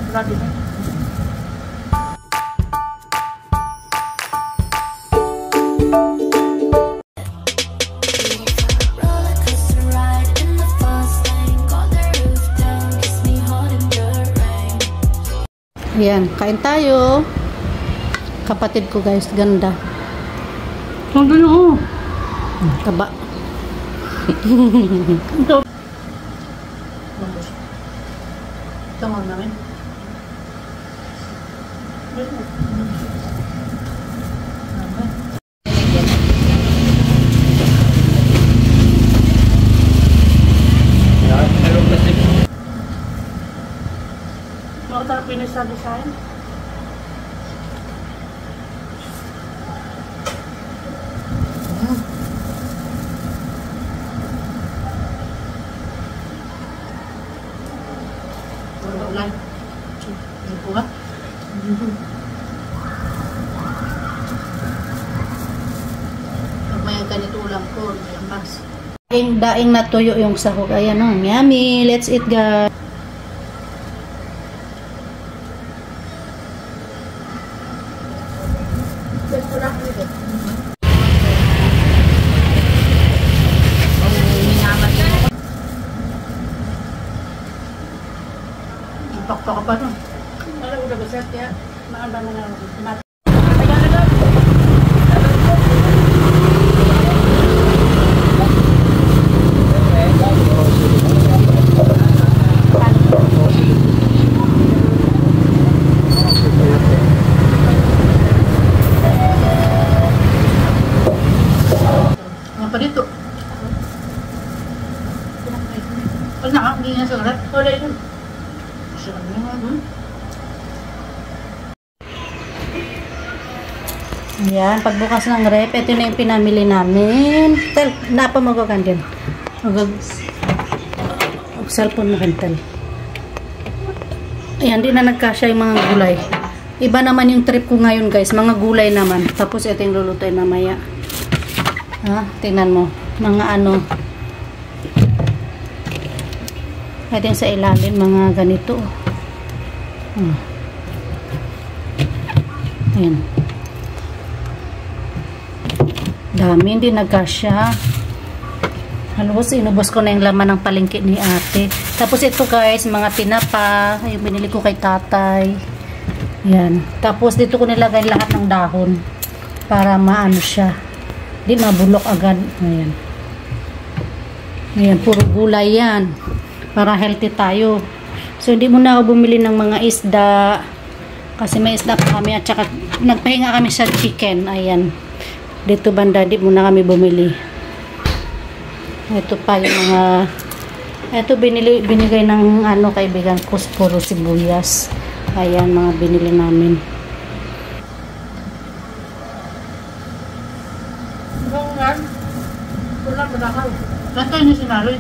Bloody. Yan, kain tayo. Kapatid ko guys, ganda. Sandali oh. Taba. Ito. Tungol namin. Mga pinis sa design. Ulan. Ipo ka? Pag may ganito ulam ko, lampas. Daing natuyo yung sahog. Ayan o, yummy. Let's eat guys. Pakpak ka pa nun. Wala udah besar ya. Makan banana. Apa dito? Ano na? Hindi nga sa karat? Wala yun. Yan, pagbukas ng rep, ito na yung pinamili namin. Tel, napamagogan din. Cellphone mo kan, Tel. Ayan, di na nagkasya yung mga gulay. Iba naman yung trip ko ngayon guys, mga gulay naman. Tapos ito yung lulutuin mamaya. Ha, tingnan mo. Mga ano. Ito yung sa ilalim, mga ganito. Ayan. Dami, hindi nagkasya. Halos, inubos ko na yung laman ng palengke ni ate. Tapos ito guys, mga tinapa. Yung binili ko kay tatay. Yan. Tapos dito ko nilagay lahat ng dahon. Para maano siya. Di mabulok agad. Ayan. Ayan, puro gulay yan. Para healthy tayo. So, hindi muna ako bumili ng mga isda. Kasi may isda pa kami. At saka, nagpahinga kami sa chicken. Ayan. Dito banda, di muna kami bumili. Ito pa yung mga ito binigay ng ano kaibigan ko, puro sibuyas. Ayan, mga binili namin. Wala mo na ka. Saan tayo ni sinaloy?